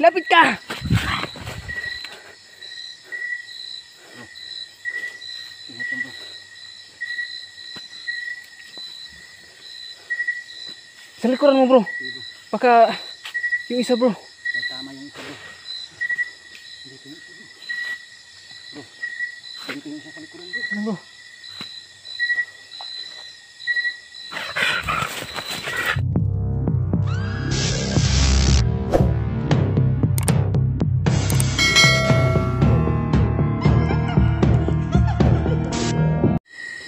Lapit ka! Sa likuran mo bro. Baka yung isa bro. Tama yung isa bro. Dito yung isa bro. Bro. Dito yung isa sa likuran bro. Ano bro?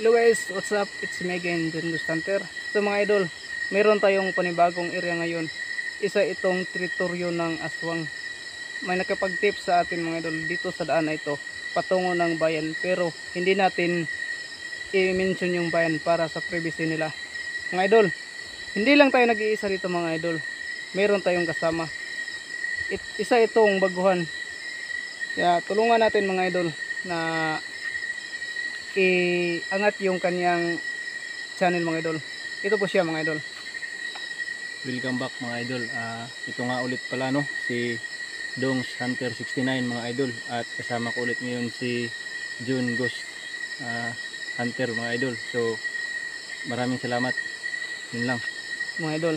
Hello guys, what's up? It's me again, John Ghost Hunter. So mga idol, meron tayong panibagong area ngayon. Isa itong teritoryo ng aswang. May nakapag-tip sa atin mga idol dito sa daan na ito, patungo ng bayan. Pero hindi natin i-mention yung bayan para sa privacy nila. Mga idol, hindi lang tayo nag-iisa dito mga idol. Meron tayong kasama. Isa itong baguhan. Kaya tulungan natin mga idol na iangat yung kanyang channel mga idol. Ito po siya mga idol. Welcome back mga idol. Ito nga ulit pala no, si Dongs Hunter 69 mga idol. At kasama ko ulit ngayon si John Ghost Hunter mga idol. So maraming salamat. Yun lang. Mga idol,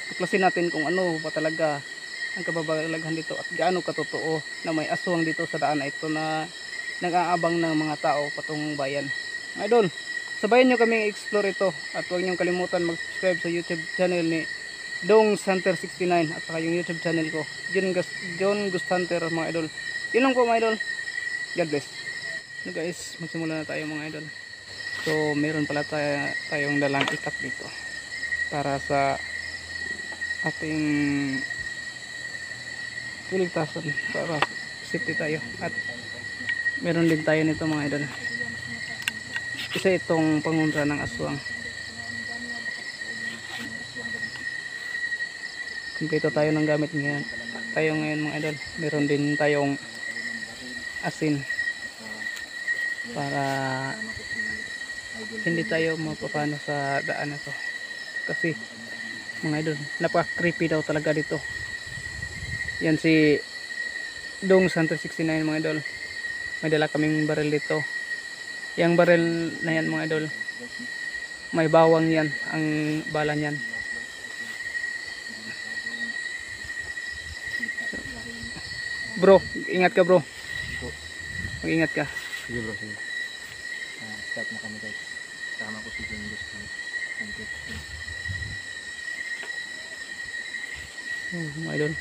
tuklasin natin kung ano ba talaga ang kababalaghan dito at gaano katotoo na may aswang dito sa daan na ito na nag-aabang ng mga tao patungong bayan. Mga idol, sabayan nyo kaming explore ito at huwag nyo kalimutan mag-subscribe sa YouTube channel ni Dongs Hunter 69 at saka yung YouTube channel ko, John Ghost Hunter mga idol. Yun lang po mga idol. God bless. So guys, magsimula na tayo mga idol. So meron pala tayong dalang ikat dito para sa ating piligtasan, para safety tayo. At meron din tayo nito mga idol. Isa itong pangunra ng aswang. Kumpleto tayo ng gamit ngayon. Ngayon mga idol. Meron din tayong asin para hindi tayo mapapano sa daan na to. Kasi mga idol, napaka-creepy daw talaga dito. Yan si Dongs Hunter 69 mga idol. May dala kaming baril dito. Yang baril na yan mga idol, may bawang yan ang bala niyan. Bro, ingat ka bro. Mag-ingat ka. Sige bro, sige. Start na kami guys. Kasama ko si John Ghost Hunter. Mga idol,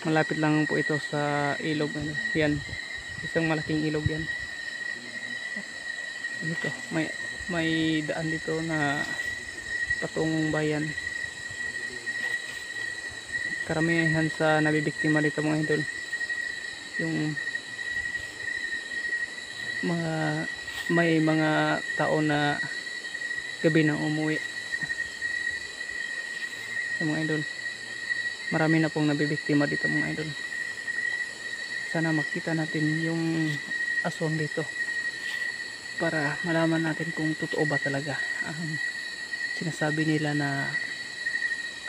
malapit lang po ito sa ilog. Yan, isang malaking ilog yan. Dito may daan dito na patungong bayan. Karamihan sa nabibiktima dito mga idol, yung may mga tao na gabi na umuwi. So mga idol, marami na pong nabibiktima dito mga idol. Sana makita natin yung aswang dito para malaman natin kung totoo ba talaga ang sinasabi nila na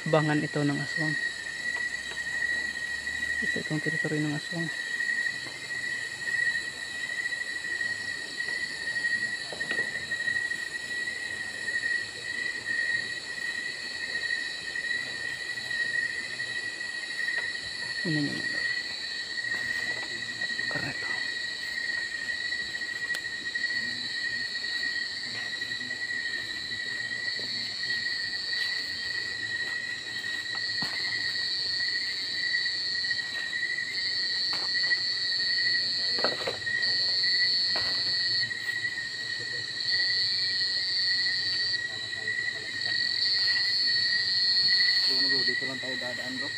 abangan ito ng aswang. Isa itong teritoryo ng aswang. Ini nyo mga karena ito. Bro, dito lang tayo dadaan bro.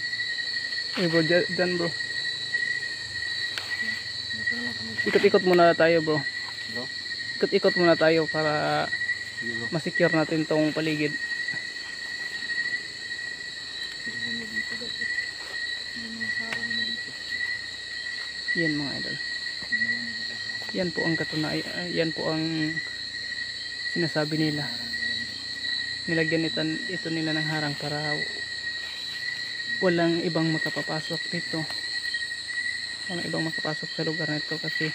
Bro, dyan bro. Ikot-ikot muna tayo bro. Bro? Ikot-ikot muna tayo para Sige bro. masecure natin tong paligid. Yan mga idol. Yan po ang katunayan. Yan po ang sinasabi nila. Nilagyan ito nila ng harang para walang ibang makapapasok dito. Walang ibang makapasok sa lugar na ito kasi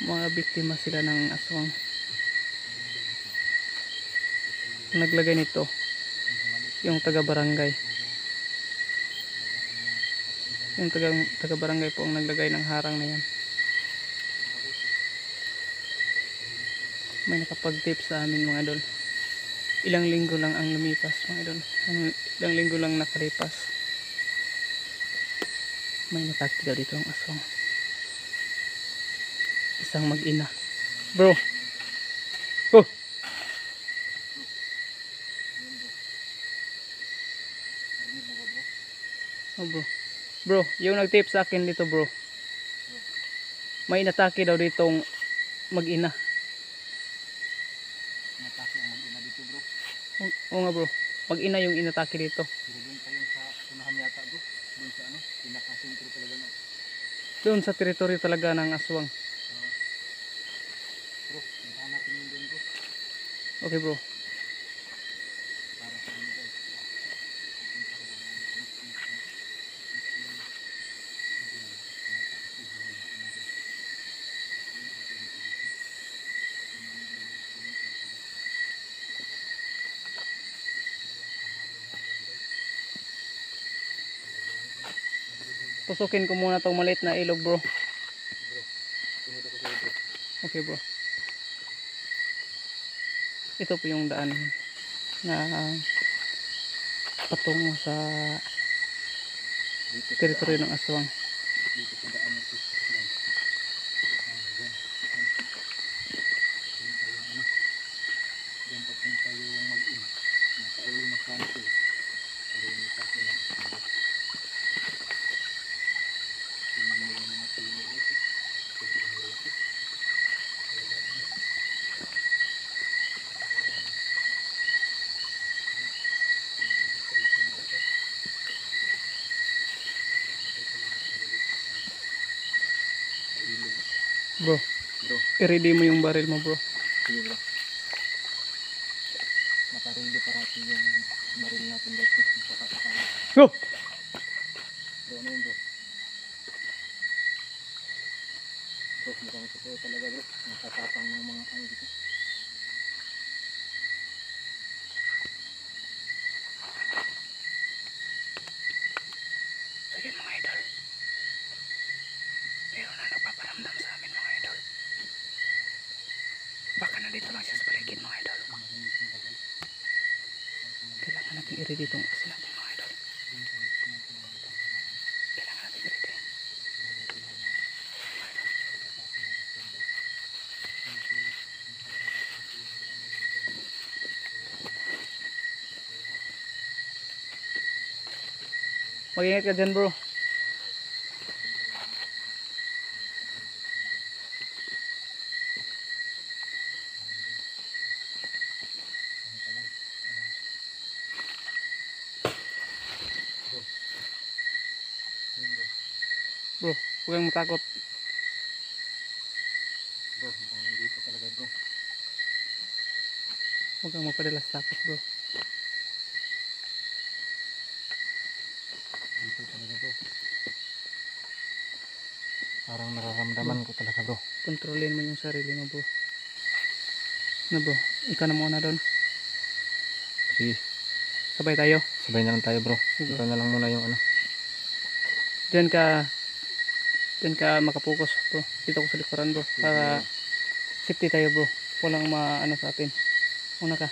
mga biktima sila ng aswang. Naglagay nito yung taga-barangay. Yung taga-barangay po ang naglagay ng harang na yan. May nakapag-tip sa amin mga idol. Ilang linggo lang ang lumipas mga idol. Ilang linggo lang nakalipas. May natake daw dito ang aswang. Isang mag-ina. Bro. Oh. Oh bro. Bro, yung nag-tip sa akin dito bro. May natake daw ditong mag-ina. Natake ang mag-ina dito bro. Oo nga bro. Mag-ina yung inatake dito. Pero doon pa yung sa unahan yata bro. Doon sa ano, pinakasentro talaga na. Doon sa teritoryo talaga ng aswang. Bro, puntahan natin yun doon bro. Okay bro. Para sa inyo guys. Pusukin ko muna tong maliit na ilog bro. Sunod ako sa'yo bro. Okay bro. Ito po yung daan na patungo sa Dito sa teritoryo ng aswang. dito sa daan na ito guys. Diyan. Punta yung ano. Diyan papunta yung mag-ina. Nakauwi na kanto. Pero yung itake na aswang. Tingnan mo yung mga puno dito. Sobrang lalaki. Bro, Bro, i-ready mo yung baril mo bro. sige bro. Naka-ready parati yung baril natin guys. Go! Bro, ano yun bro? Bro, mukhang totoo talaga bro. Nakatapang ng mga ano dito. Sige mga idol. Meron na nagpaparamdam sa amin mga idol. Baka nandito lang siya sa paligid mga idol. Kailangan natin i-ready itong kasi natin mga idol. Kailangan natin i-ready. Mag-ingat ka dyan bro. Bro, huwag kang matakot. Bro, mukhang nandito talaga bro. Huwag kang magpadalas takot bro. Dito talaga bro. Parang nararamdaman ko talaga bro. Kontrolin mo yung sarili mo bro. Na bro, ikaw na muna doon. Sige, Sabay tayo. sabay na lang tayo bro. Sige. Ikaw na lang muna yung ano. Diyan ka makapokus bro. Dito ko sa likuran bro. Para safety tayo bro. Walang maano sa atin. Una ka.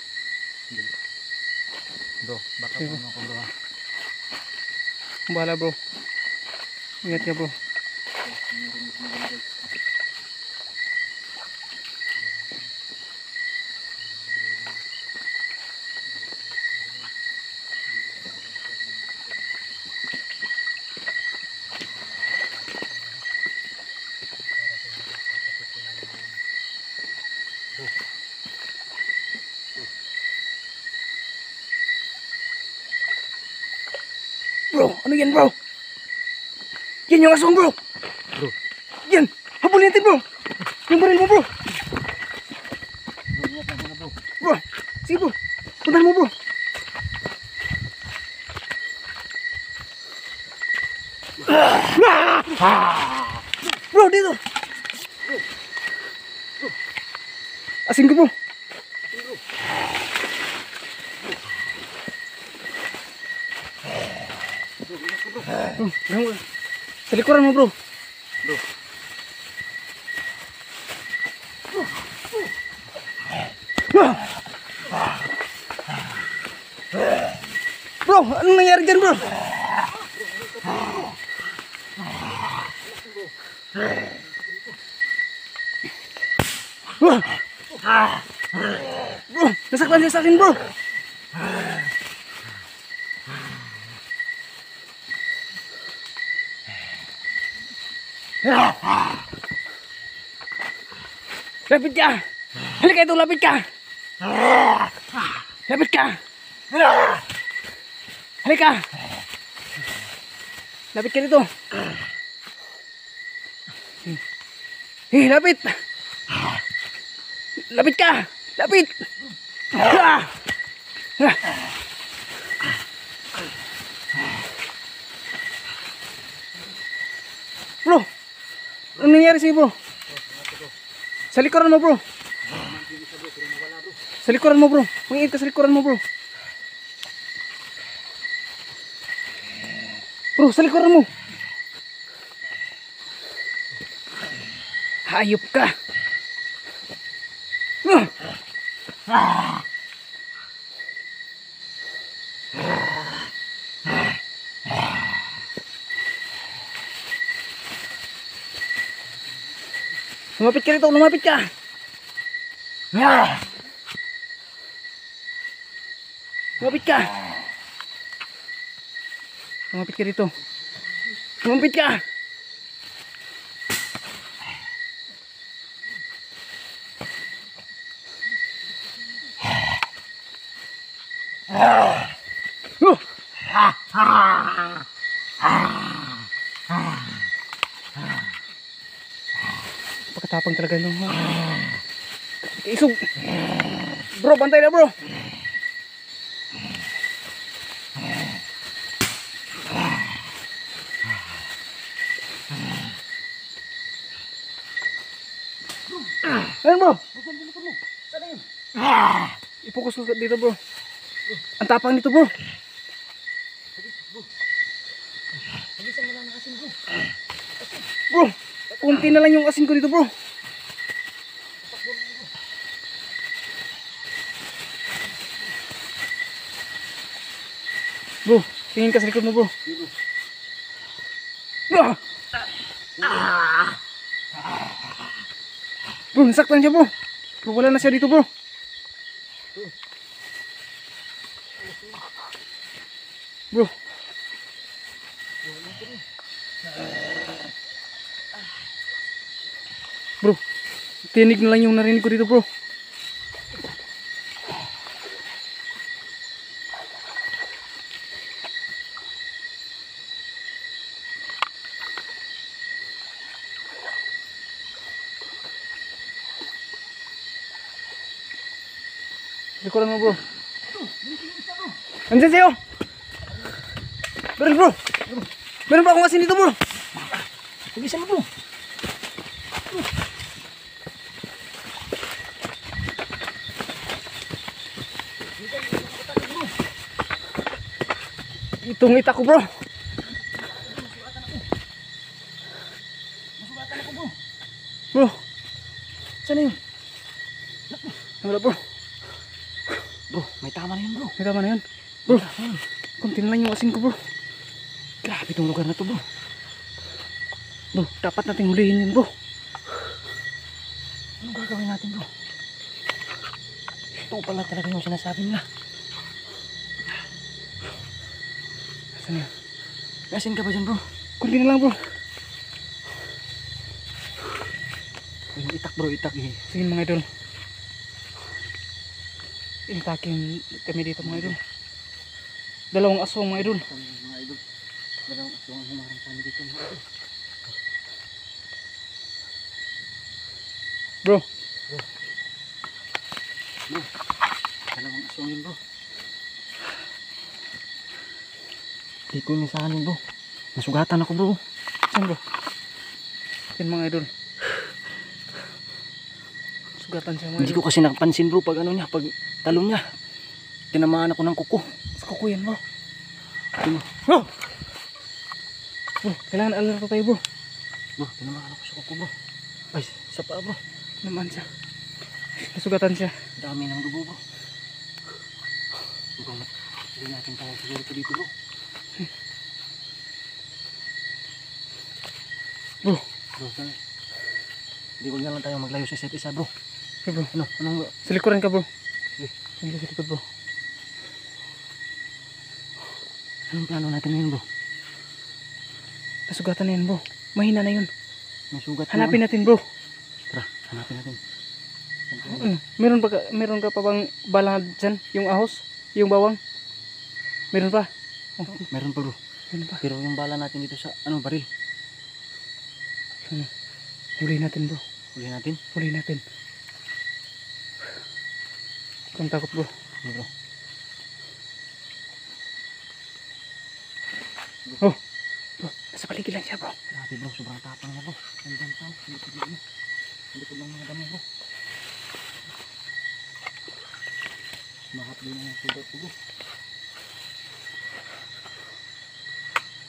Bro, baka Sige. ano ko bro ha. Bahala bro. Ingat ka bro. Bro, ano yan bro? Yan yung aswang bro. Bro. Yan, habulin natin bro. Yung baril mo bro. Bro, ingat lang muna bro. Bro, sige bro. Puntahan mo bro. Bro, dito. Asin ko bro. Bro, sa likuran mo bro. Bro, anong nangyari dyan bro? Bro, nasaktan siya sa akin bro. Lapit ka. Halika ito, lapit ka. Lapit ka. Halika. Lapit ka dito. Lapit. Lapit ka. Lapit. Bro, anong nangyari sa'yo bro? Sa likuran mo bro. Sa likuran mo bro. Mangingit ka sa likuran mo bro. Bro, sa likuran mo. Hayop ka. Lumapit ka rito, lumapit ka. Lumapit ka. Lumapit ka rito. Lumapit ka. Pagkatapang talaga nung isog. Bro, bantay na bro. Ayun bro. I-focus ko dito bro. Ang tapang nito bro. Bro, kunti na lang yung asin ko dito bro. Bro, tingin ka sa likod mo bro. Bro, bro, nasaktan siya bro. Bro, wala na siya dito bro. Bro, bro, tinig na lang yung narinig ko dito bro. Likuran mo bro. Andiyan sa'yo. Meron bro. Meron pa akong asin dito bro. Bilisan mo bro. Itong ita ko bro. Bro. Saan yun? Wala bro. Bro, may tama na yun bro. May tama na yun. Bro, kunti na lang yung asin ko bro. Grabe itong lugar na to bro. Bro, dapat natin hulihin yun bro. Anong gagawin natin bro? Ito pala talaga yung sinasabi nila. Saan yan? May asin ka ba dyan bro? Kunti na lang bro. Yung itak bro, itak eh. Sige mga idol. Intakin kami dito mga idol. Dalawang aswang mga idol. Mga idol. Dalawang aswang humarang kami dito mga idol. Bro. Bro, dalawang aswang yun bro. Di ko yung sa anin bro. Nasugatan ako bro. Saan bro? Yan mga idol. Sugatan siya mga Hindi idol. ko kasi napansin bro pag ano niya, pag talon niya. Tinamaan ako ng kuko. Sa kuko yan bro. Ano? Bro! Bro, kailangan alerto tayo bro. Bro, tinamaan ako sa kuko bro. Ay, sa paa bro. Naman siya. Nasugatan siya. Dami ng dugo bro. Bro, hindi natin tayo siguro ito dito bro. Bro. Bro, saan? Hindi, wag na lang tayo maglayo sa isa't isa bro. Okay bro. Ano? Anong... Sa likuran ka bro. Okay. Hindi sa likod bro. Anong plano natin ngayon bro? Nasugatan na yan bro. Mahina na yun. May sugat Hanapin natin bro. Tara, hanapin natin. Ano? Meron ka pa bang bala dyan? Yung ahos? Yung bawang? Meron pa? Oh, Meron pa bro. meron pa. Pero yung bala natin dito sa ano baril. Huli natin bro. Huli natin. Huli natin. Kung takot bro. Okay, bro. Oh. Bro, nasa paligid lang siya bro. Grabe bro, sobrang tapang niya bro. Nandiyan pa. Likod lang niya. Likod lang mga damo bro. Mahap din ang sugat ko bro.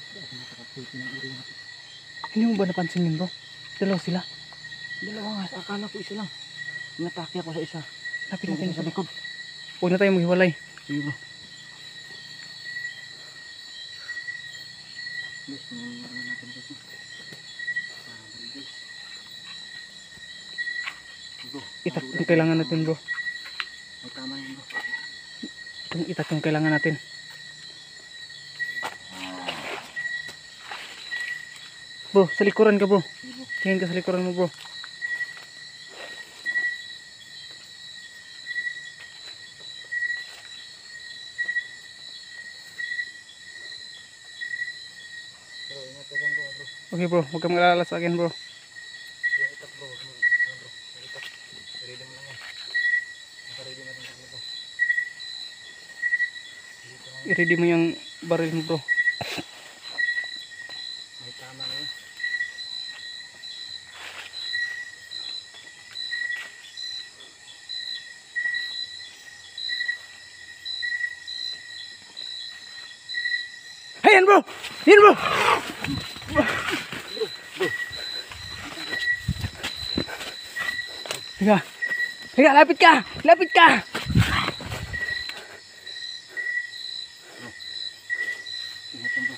Grabe nakakapulti ng uri natin. Hindi mo ba napansin yun bro? Dalawa sila. Dalawa nga, akala ko isa lang. Inatake ako sa isa. Hanapin natin Sa siya. likod. Huwag na tayo maghiwalay. Sige bro. Guys, nangyayari natin kasi. Guys. Bro, Itak yung kailangan natin bro. may tama yun bro. Itong itak yung kailangan natin. Bro, sa likuran ka bro. Sige bro. Tingin ka sa likuran mo bro. Bro, ingat ka dyan bro. Okay bro, huwag kang mag-alala sa akin bro. Yung itak bro. Ano bro? Yung itak. Ready mo lang yan. Nakaready natin sa bro. Dito lang. I-ready mo yung baril mo bro. May tama na yun. Ayan bro! Ayan bro! Higa! Higa! Lapit ka! Lapit ka! Ingat yan bro.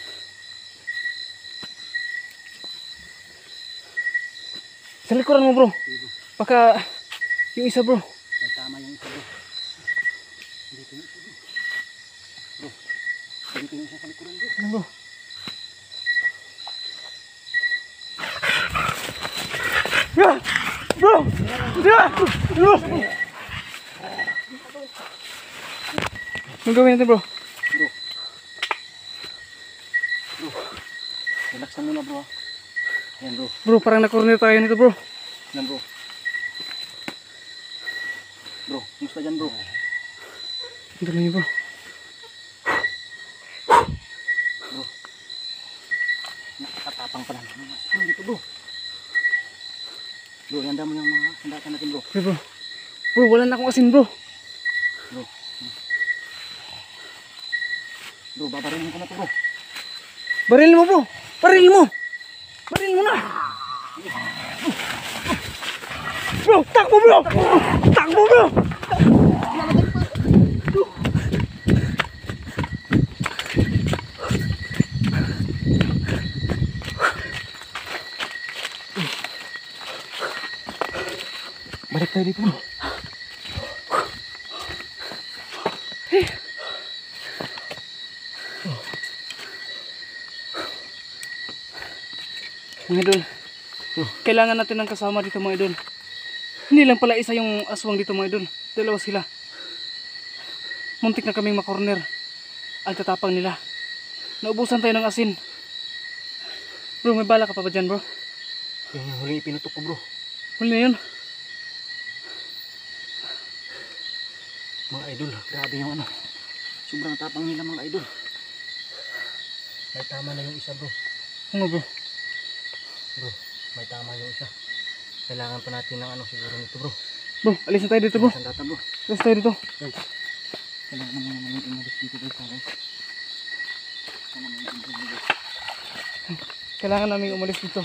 Sa likuran mo bro. Sige bro. Baka yung isa bro. May tama yung isa bro. Dito yung isa bro. Bro. Dito yung isa sa likuran bro. Ano bro? Yeah! Bro! Yeah! Bro! Anong gawin natin bro? Bro. Bro. Relax na muna bro ha. Yan bro. Bro, parang na-corner tayo nito bro. Yan bro. Bro, kumusta dyan bro? Ang dami niyo bro. Bro. Nakakatapang pala. Ano dito bro? Bro, handa mo yung mga sandatan natin bro. Okay bro. Bro, wala na akong asin bro. Bro. Bro, babarilin ko na to bro. Baril mo bro. Baril mo. Baril mo na. Bro, takbo bro. Takbo bro. Balik tayo dito bro. Mga idol, kailangan natin ng kasama dito mga idol. Hindi lang pala isa yung aswang dito mga idol. Dalawa sila. Muntik na kaming makorner. Ang tatapang nila. Naubusan tayo ng asin. Bro, may bala ka pa ba dyan bro? Yung huling ipinutok ko bro. Huli na yun. Mga idol, grabe yung ano. Sobrang tapang nila mga idol. May tama na yung isa bro. Ano bro? Bro, may tama yung isa. Kailangan pa natin ng ano siguro nito bro. Bro, alis na tayo dito bro. Sandata bro. Alis tayo dito. Guys, kailangan naman naman umalis dito guys. Guys. Kailangan namin umalis dito.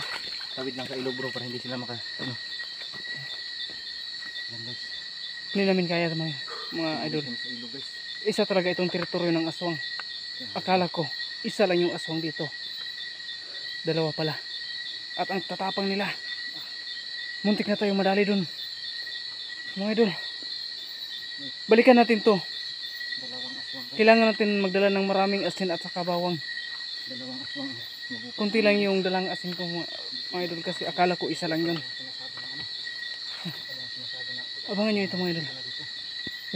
Tawid lang sa ilog bro para hindi sila maka ano. Yan guys. Hindi namin kaya mga idol. Sa ilog guys. Isa talaga itong teritoryo ng aswang. Akala ko, isa lang yung aswang dito. Dalawa pala. At ang tatapang nila. Muntik na tayo madali dun. Mga idol. Balikan natin to. Dalawang aswang guys. Kailangan natin magdala ng maraming asin at saka bawang. Dalawang aswang. Kunti lang yung dalang asin ko mga idol kasi akala ko isa lang yun. Abangan nyo ito mga idol.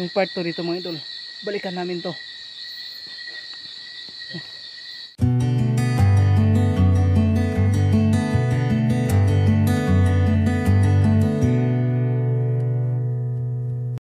Yung part 2 dito mga idol. Balikan namin to.